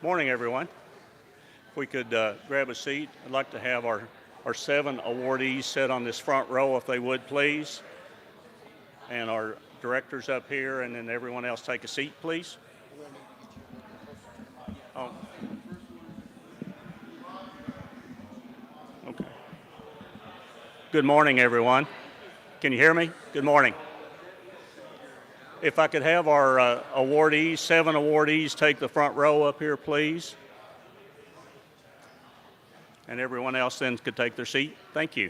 Morning, everyone. If we could grab a seat, I'd like to have our 7 awardees sit on this front row if they would, please. And our directors up here, and then everyone else take a seat, please. Oh. Okay. Good morning, everyone. Can you hear me? Good morning. If I could have our awardees, 7 awardees, take the front row up here, please. And everyone else then could take their seat. Thank you.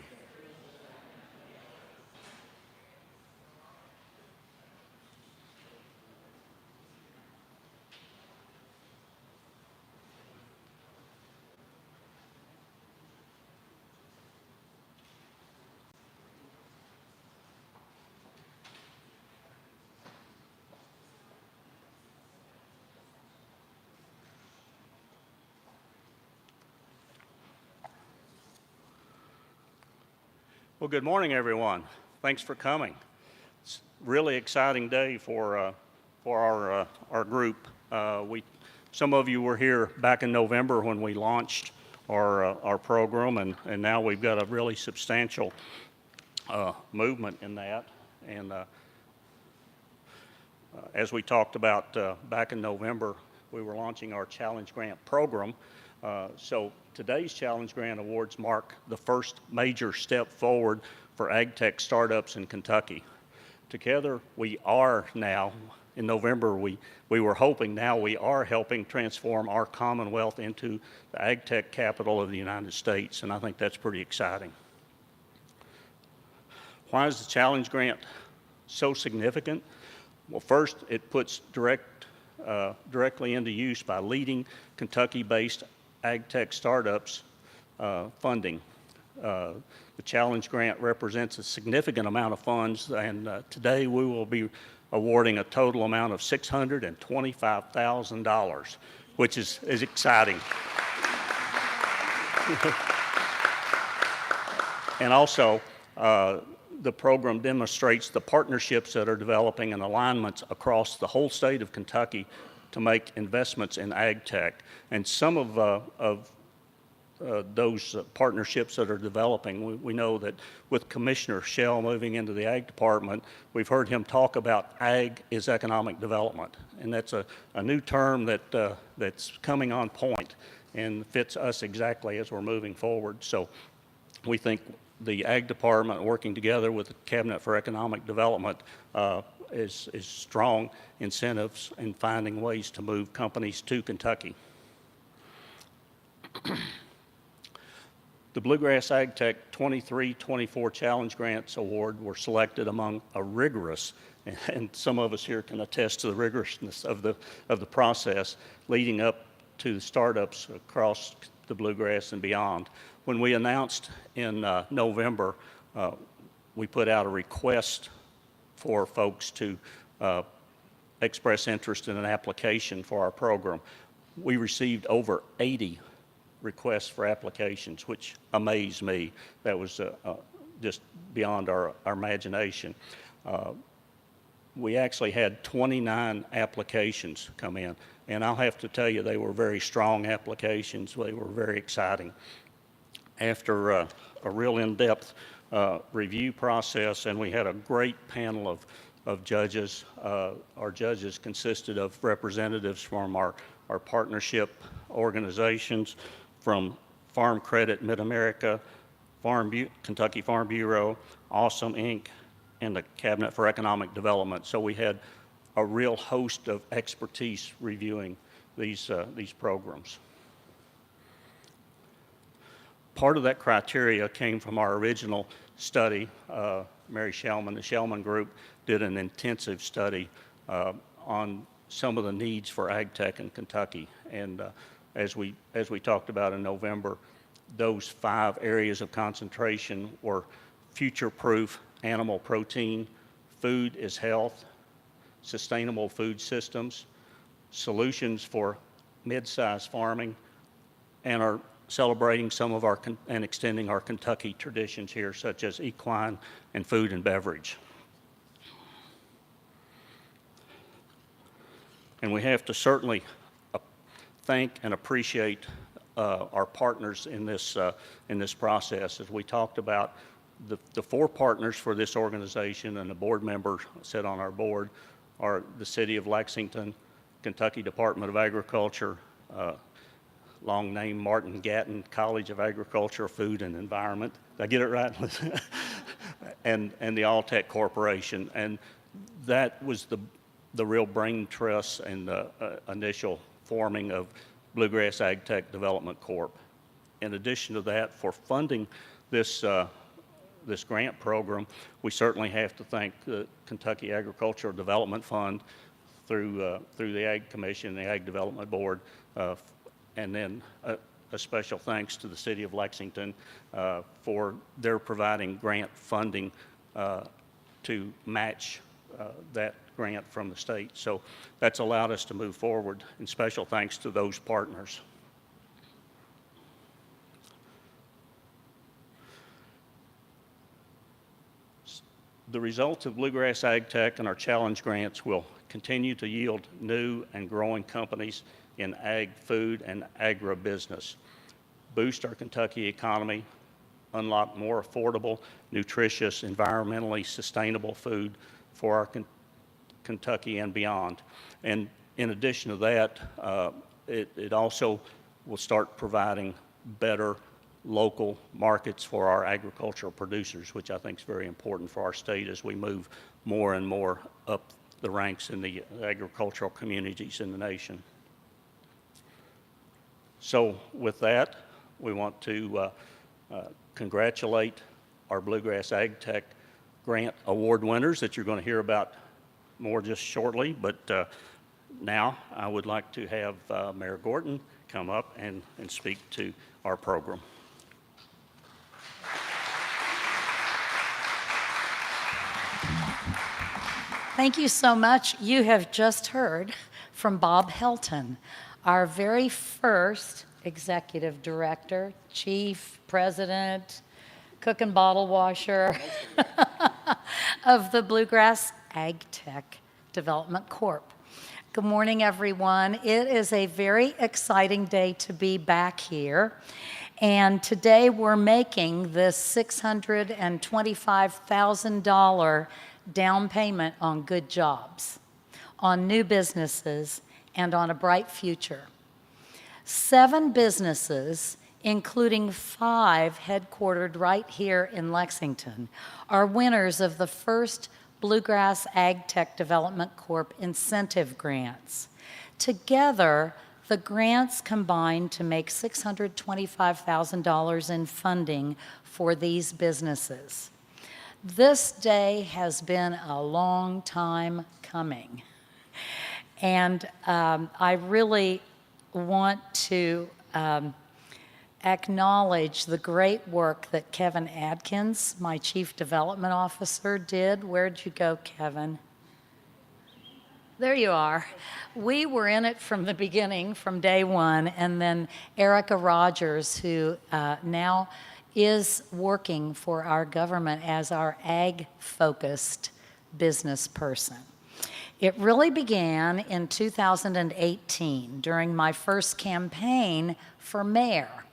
Well, good morning, everyone. Thanks for coming. It's a really exciting day for our group. Some of you were here back in November when we launched our program, and now we've got a really substantial movement in that. And as we talked about back in November, we were launching our Challenge Grant program. So today's Challenge Grant Awards mark the first major step forward for AgTech startups in Kentucky. Together, we are now, in November, we were hoping, now we are helping transform our Commonwealth into the AgTech capital of the United States, and I think that's pretty exciting. Why is the Challenge Grant so significant? Well, first, it puts directly into use by leading Kentucky-based AgTech startups funding. The Challenge Grant represents a significant amount of funds, and today we will be awarding a total amount of $625,000, which is exciting. And also, the program demonstrates the partnerships that are developing and alignments across the whole state of Kentucky to make investments in AgTech. And some of those partnerships that are developing, we know that with Commissioner Shell moving into the Ag Department, we've heard him talk about ag is economic development. And that's a new term that's coming on point and fits us exactly as we're moving forward. So we think the Ag Department working together with the Cabinet for Economic Development is strong incentives in finding ways to move companies to Kentucky. The Bluegrass AgTech 23-24 Challenge Grants Award were selected among a rigorous, and some of us here can attest to the rigorousness of the process leading up to the startups across the Bluegrass and beyond. When we announced in November, we put out a request for folks to express interest in an application for our program. We received over 80 requests for applications, which amazed me. That was just beyond our imagination. We actually had 29 applications come in, and I'll have to tell you, they were very strong applications. They were very exciting. After a real in-depth review process, and we had a great panel of judges. Our judges consisted of representatives from our partnership organizations, from Farm Credit Mid-America, Kentucky Farm Bureau, Awesome Inc., and the Cabinet for Economic Development. So we had a real host of expertise reviewing these programs. Part of that criteria came from our original study. Mary Shellman, the Shellman Group, did an intensive study on some of the needs for AgTech in Kentucky. And as we talked about in November, those 5 areas of concentration were future-proof animal protein, food is health, sustainable food systems, solutions for mid-sized farming, and are celebrating some of our and extending our Kentucky traditions here, such as equine and food and beverage. And we have to certainly thank and appreciate our partners in this process. As we talked about, the 4 partners for this organization and the board member sit on our board are the City of Lexington, Kentucky Department of Agriculture, long name Martin Gatton College of Agriculture, Food and Environment. Did I get it right? and the AgTech Corporation. And that was the real brain trust and the initial forming of Bluegrass AgTech Development Corp. In addition to that, for funding this grant program, we certainly have to thank the Kentucky Agricultural Development Fund through the Ag Commission, the Ag Development Board, and then a special thanks to the City of Lexington for their providing grant funding to match that grant from the state. So that's allowed us to move forward, and special thanks to those partners. The results of Bluegrass AgTech and our challenge grants will continue to yield new and growing companies in ag, food, and agribusiness, boost our Kentucky economy, unlock more affordable, nutritious, environmentally sustainable food for our Kentucky and beyond. And in addition to that, it also will start providing better local markets for our agricultural producers, which I think is very important for our state as we move more and more up the ranks in the agricultural communities in the nation. So with that, we want to congratulate our Bluegrass AgTech Grant Award winners that you're going to hear about more just shortly. But now I would like to have Mayor Gorton come up and speak to our program. Thank you so much. You have just heard from Bob Helton, our very first executive director, chief, president, cook and bottle washer of the Bluegrass AgTech Development Corp. Good morning, everyone. It is a very exciting day to be back here. And today we're making this $625,000 down payment on good jobs, on new businesses, and on a bright future. 7 businesses, including 5 headquartered right here in Lexington, are winners of the first Bluegrass AgTech Development Corp incentive grants. Together, the grants combine to make $625,000 in funding for these businesses. This day has been a long time coming, and I really want to acknowledge the great work that Kevin Adkins, my Chief Development Officer, did. Where'd you go, Kevin? There you are. We were in it from the beginning, from day one, and then Erica Rogers, who now is working for our government as our ag-focused business person. It really began in 2018 during my first campaign for mayor,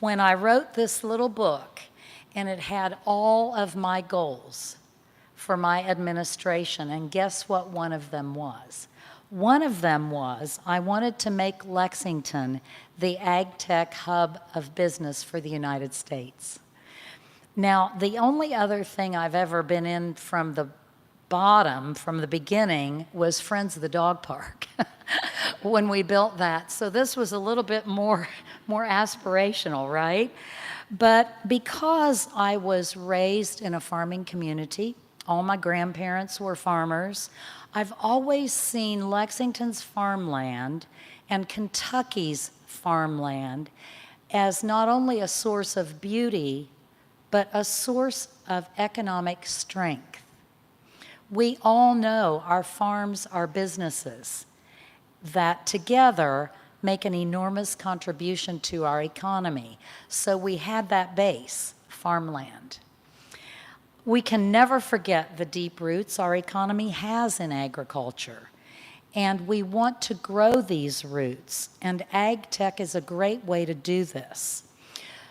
when I wrote this little book, and it had all of my goals for my administration, and guess what one of them was? One of them was I wanted to make Lexington the AgTech hub of business for the United States. Now, the only other thing I've ever been in from the bottom, from the beginning, was Friends of the Dog Park when we built that. So this was a little bit more aspirational, right? But because I was raised in a farming community, all my grandparents were farmers, I've always seen Lexington's farmland and Kentucky's farmland as not only a source of beauty, but a source of economic strength. We all know our farms are businesses that together make an enormous contribution to our economy. So we had that base, farmland. We can never forget the deep roots our economy has in agriculture. And we want to grow these roots, and AgTech is a great way to do this.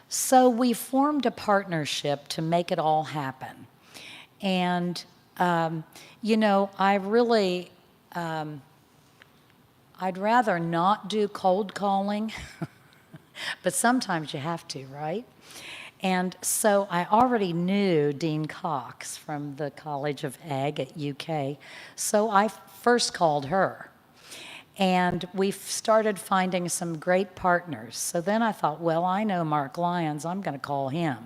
So we formed a partnership to make it all happen. And, you know, I'd rather not do cold calling, but sometimes you have to, right? And so I already knew Dean Cox from the College of Ag at UK, so I first called her. And we started finding some great partners. So then I thought, well, I know Mark Lyons, I'm going to call him.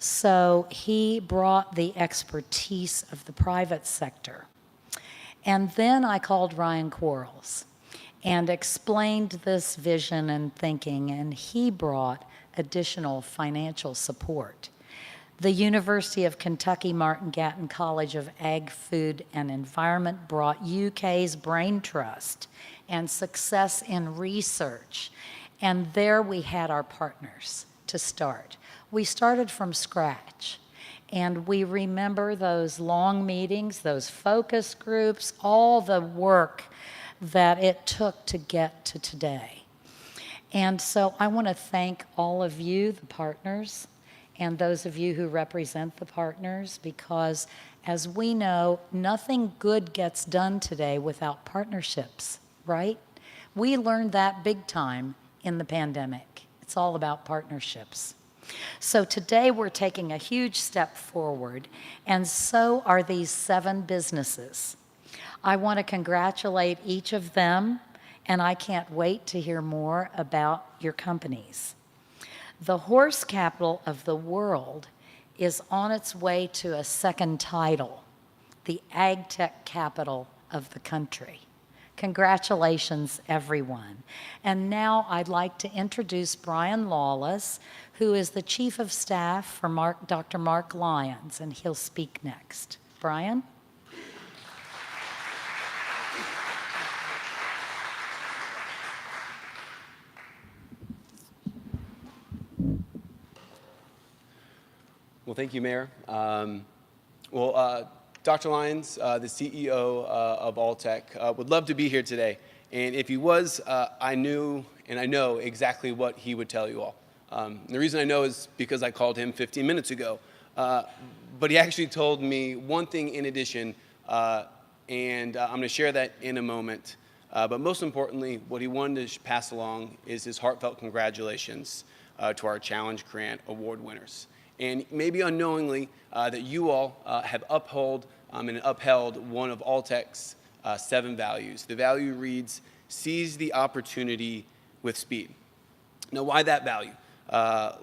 So he brought the expertise of the private sector. And then I called Ryan Quarles and explained this vision and thinking, and he brought additional financial support. The University of Kentucky Martin Gatton College of Ag, Food and Environment brought UK's Brain Trust and success in research. And there we had our partners to start. We started from scratch. And we remember those long meetings, those focus groups, all the work that it took to get to today. And so I want to thank all of you, the partners, and those of you who represent the partners, because as we know, nothing good gets done today without partnerships, right? We learned that big time in the pandemic. It's all about partnerships. So today we're taking a huge step forward, and so are these 7 businesses. I want to congratulate each of them, and I can't wait to hear more about your companies. The horse capital of the world is on its way to a second title, the AgTech capital of the country. Congratulations, everyone. And now I'd like to introduce Brian Lawless, who is the Chief of Staff for Dr. Mark Lyons, and he'll speak next. Brian? Well, thank you, Mayor. Dr. Lyons, the CEO of AgTech, would love to be here today. And if he was, I knew and I know exactly what he would tell you all. The reason I know is because I called him 15 minutes ago. But he actually told me one thing in addition, and I'm going to share that in a moment. But most importantly, what he wanted to pass along is his heartfelt congratulations to our Challenge Grant Award winners. And maybe unknowingly, that you all have upheld and upheld one of AgTech's 7 values. The value reads, seize the opportunity with speed. Now, why that value?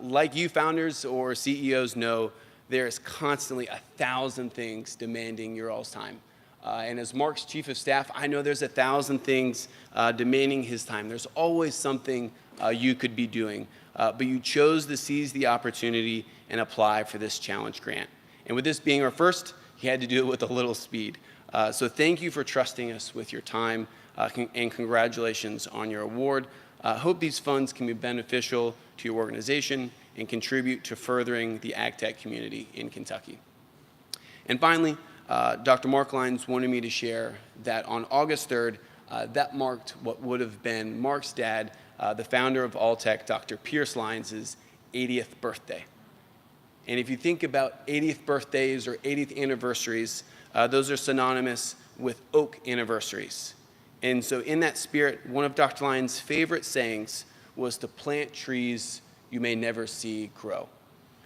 Like you founders or CEOs know, there is constantly 1,000 things demanding your all's time. And as Mark's Chief of Staff, I know there's 1,000 things demanding his time. There's always something you could be doing. But you chose to seize the opportunity and apply for this challenge grant. And with this being our first, he had to do it with a little speed. So thank you for trusting us with your time, and congratulations on your award. Hope these funds can be beneficial to your organization and contribute to furthering the AgTech community in Kentucky. And finally, Dr. Mark Lyons wanted me to share that on August 3rd, that marked what would have been Mark's dad, the founder of AgTech, Dr. Pierce Lyons' 80th birthday. And if you think about 80th birthdays or 80th anniversaries, those are synonymous with oak anniversaries. And so in that spirit, one of Dr. Lyons' favorite sayings was to plant trees you may never see grow.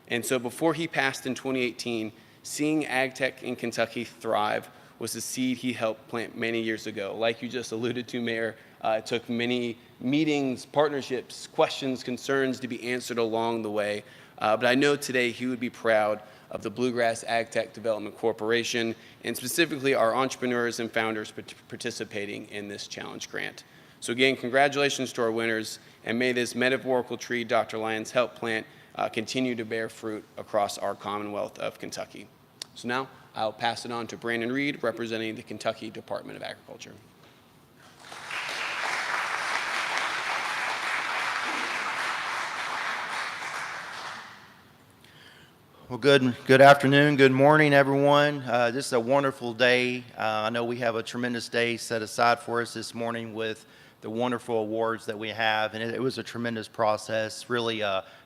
And so before he passed in 2018, seeing AgTech in Kentucky thrive was the seed he helped plant many years ago. Like you just alluded to, Mayor, it took many meetings, partnerships, questions, concerns to be answered along the way. But I know today he would be proud of the Bluegrass AgTech Development Corporation, and specifically our entrepreneurs and founders participating in this challenge grant. So again, congratulations to our winners, and may this metaphorical tree Dr. Lyons helped plant continue to bear fruit across our Commonwealth of Kentucky. So now I'll pass it on to Brandon Reed, representing the Kentucky Department of Agriculture. Well, good afternoon, good morning, everyone. This is a wonderful day. I know we have a tremendous day set aside for us this morning with the wonderful awards that we have, and it was a tremendous process. Really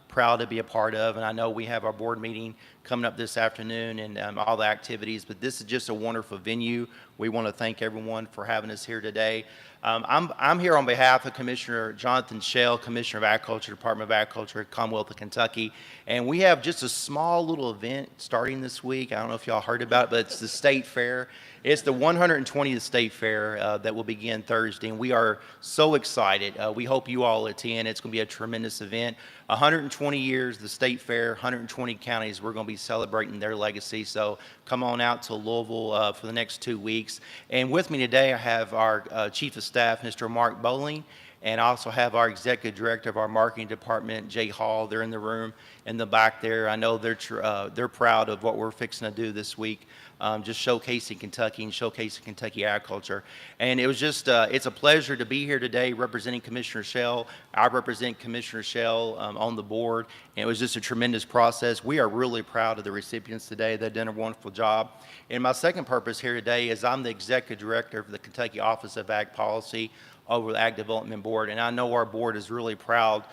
proud to be a part of, and I know we have our board meeting coming up this afternoon and all the activities, but this is just a wonderful venue. We want to thank everyone for having us here today. I'm here on behalf of Commissioner Jonathan Shell, Commissioner of Agriculture, Department of Agriculture, Commonwealth of Kentucky, and we have just a small little event starting this week. I don't know if y'all heard about it, but it's the State Fair. It's the 120th State Fair that will begin Thursday, and we are so excited. We hope you all attend. It's going to be a tremendous event. 120 years, the State Fair, 120 counties, we're going to be celebrating their legacy. So come on out to Louisville for the next 2 weeks. And with me today, I have our Chief of Staff, Mr. Mark Bowling, and I also have our Executive Director of our Marketing Department, Jay Hall. They're in the room in the back there. I know they're proud of what we're fixing to do this week. Just showcasing Kentucky and showcasing Kentucky agriculture. And it was just, it's a pleasure to be here today representing Commissioner Shell. I represent Commissioner Shell on the board, and it was just a tremendous process. We are really proud of the recipients today. They've done a wonderful job. And my second purpose here today is I'm the Executive Director of the Kentucky Office of Ag Policy over the Ag Development Board, and I know our board is really proud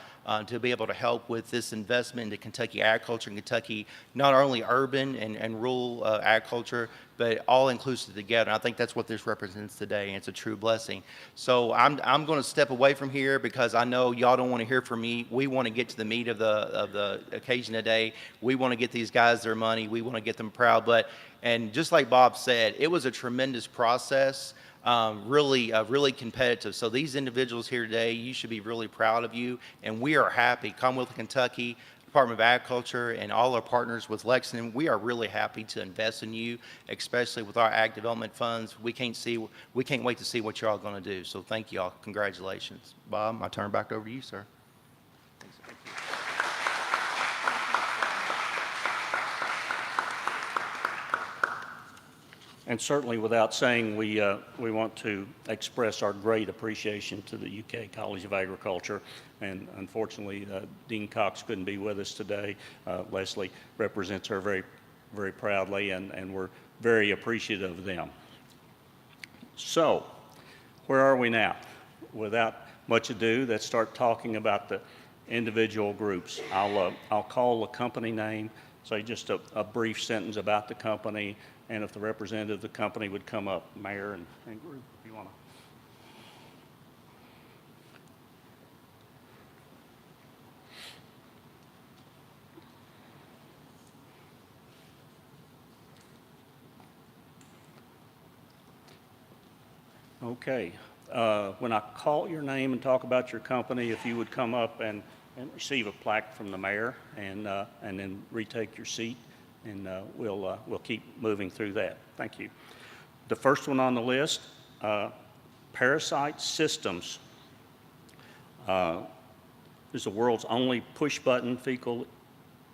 to be able to help with this investment into Kentucky agriculture and Kentucky, not only urban and rural agriculture, but all inclusive together. And I think that's what this represents today, and it's a true blessing. So I'm going to step away from here because I know y'all don't want to hear from me. We want to get to the meat of the occasion today. We want to get these guys their money. We want to get them proud. And just like Bob said, it was a tremendous process. Really competitive. So these individuals here today, you should be really proud of you, and we are happy. Commonwealth of Kentucky, Department of Agriculture, and all our partners with Lexington, we are really happy to invest in you, especially with our ag development funds. We can't wait to see what you're all going to do. So thank you all. Congratulations. Bob, I turn it back over to you, sir. And certainly, without saying, we want to express our great appreciation to the UK College of Agriculture. And unfortunately, Dean Cox couldn't be with us today. Leslie represents her very, very proudly, and we're very appreciative of them. So, where are we now? Without much ado, let's start talking about the individual groups. I'll call the company name, say just a brief sentence about the company, and if the representative of the company would come up, Mayor and group, if you want to. Okay. When I call your name and talk about your company, if you would come up and receive a plaque from the mayor and then retake your seat. And we'll keep moving through that. Thank you. The first one on the list, Parasite Systems. Is the world's only push-button fecal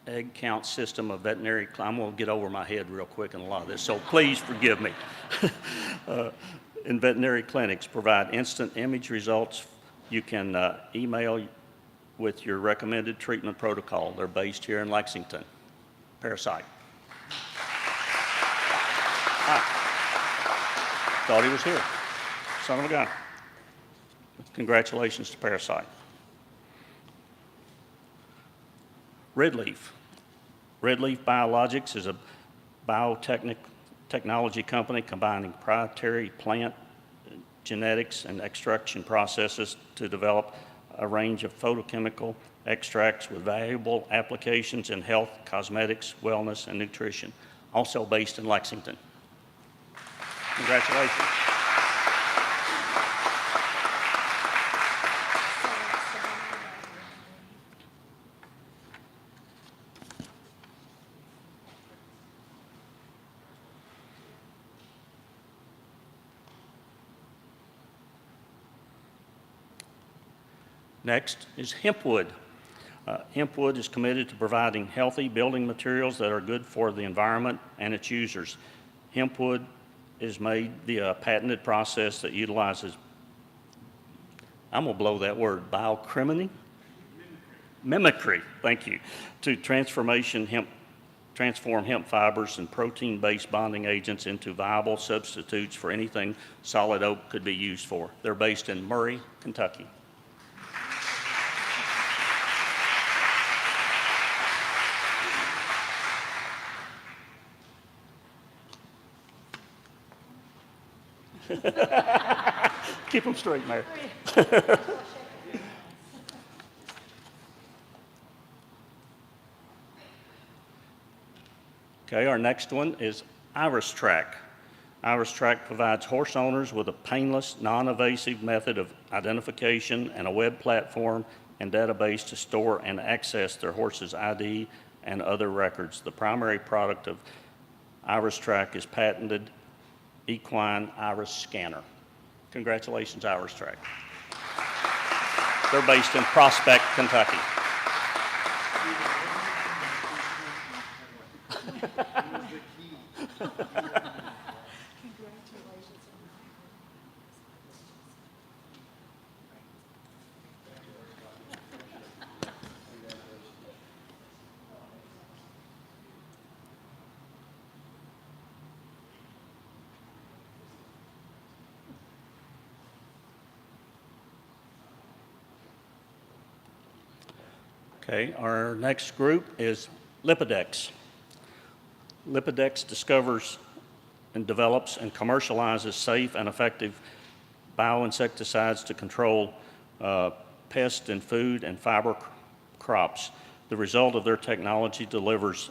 egg count system of veterinary. I'm going to get over my head real quick in a lot of this, so please forgive me. In veterinary clinics, provide instant image results. You can email with your recommended treatment protocol. They're based here in Lexington. Parasite. Thought he was here. Son of a gun. Congratulations to Parasite. Redleaf. Redleaf Biologics is a biotechnology company combining proprietary plant genetics and extraction processes to develop a range of phytochemical extracts with valuable applications in health, cosmetics, wellness, and nutrition. Also based in Lexington. Congratulations. Next is Hempwood. Hempwood is committed to providing healthy building materials that are good for the environment and its users. Hempwood is made via a patented process that utilizes, I'm going to blow that word, biochemistry? Mimicry, thank you, to transformation hemp transform hemp fibers and protein-based bonding agents into viable substitutes for anything solid oak could be used for. They're based in Murray, Kentucky. Keep them straight, Mayor. Okay, our next one is IrisTrack. IrisTrack provides horse owners with a painless, non-invasive method of identification and a web platform and database to store and access their horse's ID and other records. The primary product of IrisTrack is patented equine iris scanner. Congratulations, IrisTrack. They're based in Prospect, Kentucky. Okay, our next group is Lipidex. Lipidex discovers and develops and commercializes safe and effective bioinsecticides to control pests in food and fiber crops. The result of their technology delivers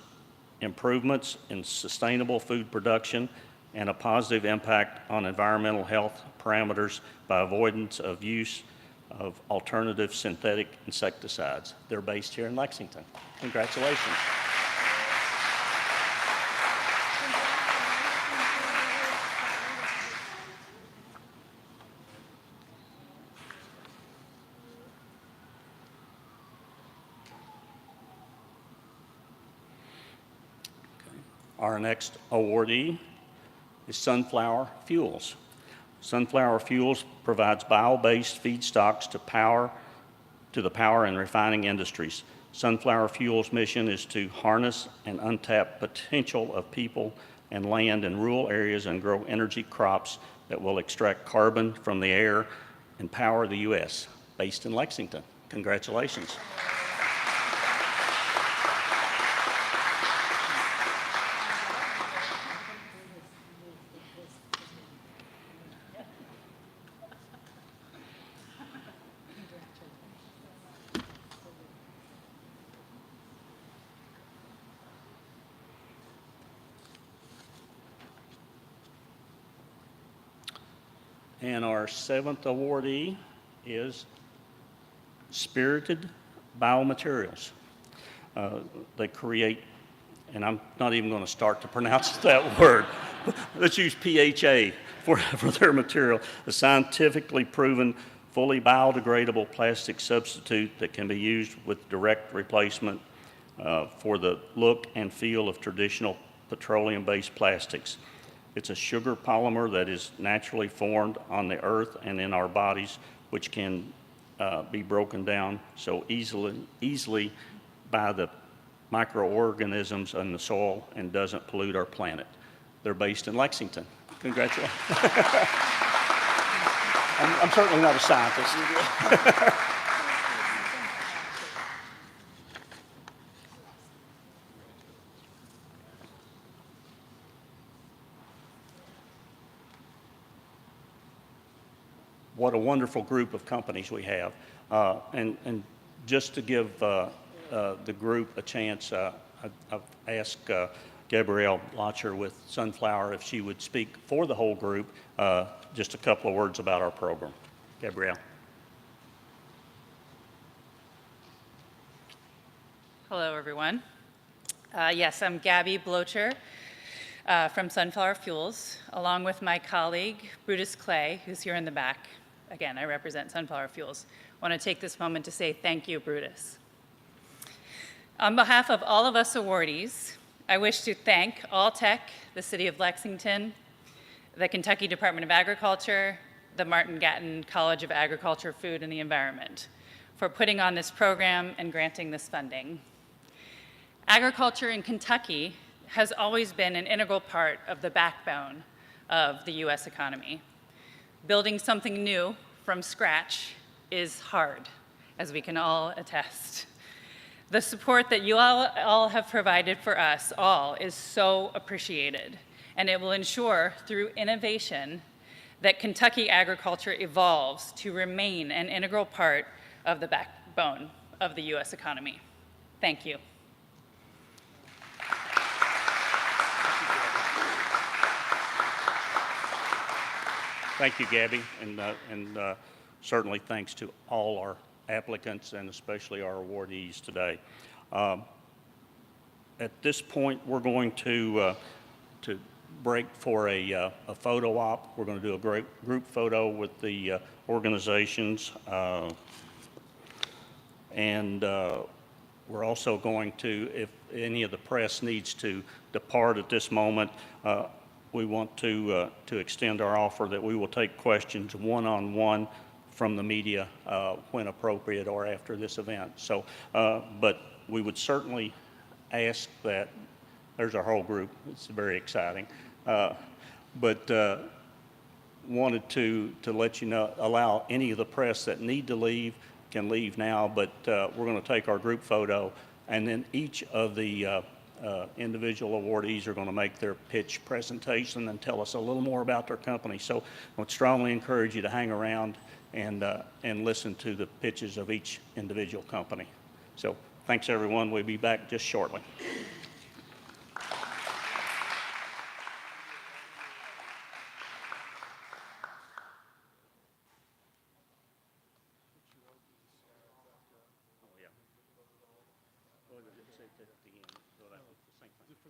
improvements in sustainable food production and a positive impact on environmental health parameters by avoidance of use of alternative synthetic insecticides. They're based here in Lexington. Congratulations. Our next awardee is Sunflower Fuels. Sunflower Fuels provides bio-based feedstocks to the power and refining industries. Sunflower Fuels' mission is to harness and untap potential of people and land in rural areas and grow energy crops that will extract carbon from the air and power the U.S., based in Lexington. Congratulations. And our seventh awardee is Spirited Biomaterials. They create, and I'm not even going to start to pronounce that word. Let's use PHA for their material, a scientifically proven, fully biodegradable plastic substitute that can be used with direct replacement for the look and feel of traditional petroleum-based plastics. It's a sugar polymer that is naturally formed on the earth and in our bodies, which can be broken down so easily by the microorganisms in the soil and doesn't pollute our planet. They're based in Lexington. Congratulations. I'm certainly not a scientist. What a wonderful group of companies we have. And just to give the group a chance, I've asked Gabrielle Lotcher with Sunflower if she would speak for the whole group, just a couple of words about our program. Gabrielle. Hello, everyone. Yes, I'm Gabby Blocher from Sunflower Fuels, along with my colleague, Brutus Clay, who's here in the back. Again, I represent Sunflower Fuels. I want to take this moment to say thank you, Brutus. On behalf of all of us awardees, I wish to thank AgTech, the City of Lexington, the Kentucky Department of Agriculture, the Martin Gatton College of Agriculture, Food, and the Environment for putting on this program and granting this funding. Agriculture in Kentucky has always been an integral part of the backbone of the US economy. Building something new from scratch is hard, as we can all attest. The support that you all have provided for us all is so appreciated, and it will ensure through innovation that Kentucky agriculture evolves to remain an integral part of the backbone of the US economy. Thank you. Thank you, Gabby, and certainly thanks to all our applicants and especially our awardees today. At this point, we're going to break for a photo op. We're going to do a great group photo with the organizations, and we're also going to, if any of the press needs to depart at this moment, we want to extend our offer that we will take questions one-on-one from the media when appropriate or after this event. So, but we would certainly ask that, there's our whole group, it's very exciting, but wanted to let you know, allow any of the press that need to leave can leave now, but we're going to take our group photo, and then each of the individual awardees are going to make their pitch presentation and tell us a little more about their company. So I would strongly encourage you to hang around and listen to the pitches of each individual company. So thanks, everyone. We'll be back just shortly. Oh, yeah. Well, it's at the end, so that was the same thing.